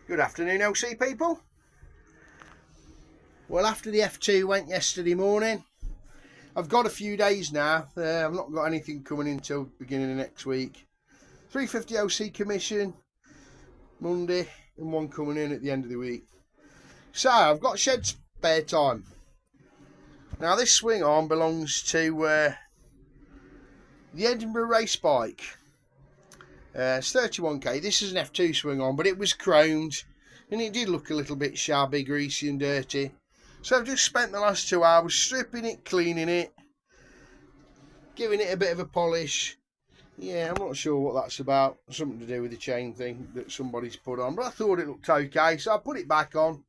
Good afternoon, LC people. Well, after the F2 went yesterday morning, I've got a few days now. I've not got anything coming in till beginning of next week. 350 LC commission Monday and one coming in at the end of the week. So I've got shed spare time. Now this swing arm belongs to the Edinburgh race bike. It's 31k. This is an F2 swing arm, but it was chromed and it did look a little bit shabby, greasy and dirty. So I've just spent the last 2 hours stripping it, cleaning it, giving it a bit of a polish. Yeah, I'm not sure what that's about. Something to do with the chain thing that somebody's put on, but I thought it looked okay, so I put it back on.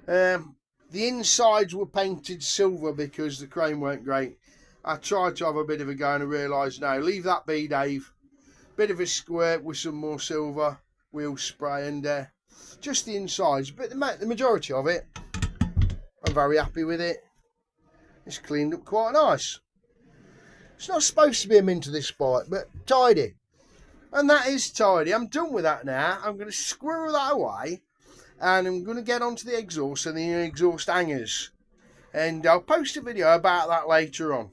The insides were painted silver because the chrome weren't great. I tried to have a bit of a go and I realised, no, leave that be, Dave. Bit of a squirt with some more silver wheel spray and just the insides, but the majority of it, I'm very happy with it. It's cleaned up quite nice. It's not supposed to be a mint of this bike, but tidy. And that is tidy. I'm done with that now. I'm going to squirrel that away and I'm going to get onto the exhaust and the exhaust hangers. And I'll post a video about that later on.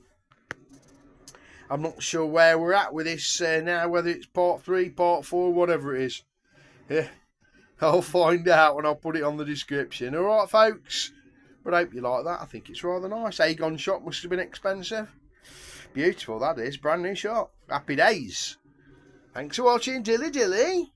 I'm not sure where we're at with this now, whether it's part 3, part 4, whatever it is. Yeah, I'll find out when I'll put it on the description. Alright folks, but I hope you like that. I think it's rather nice. Aegon shot must have been expensive. Beautiful that is, brand new shot. Happy days. Thanks for watching, dilly dilly.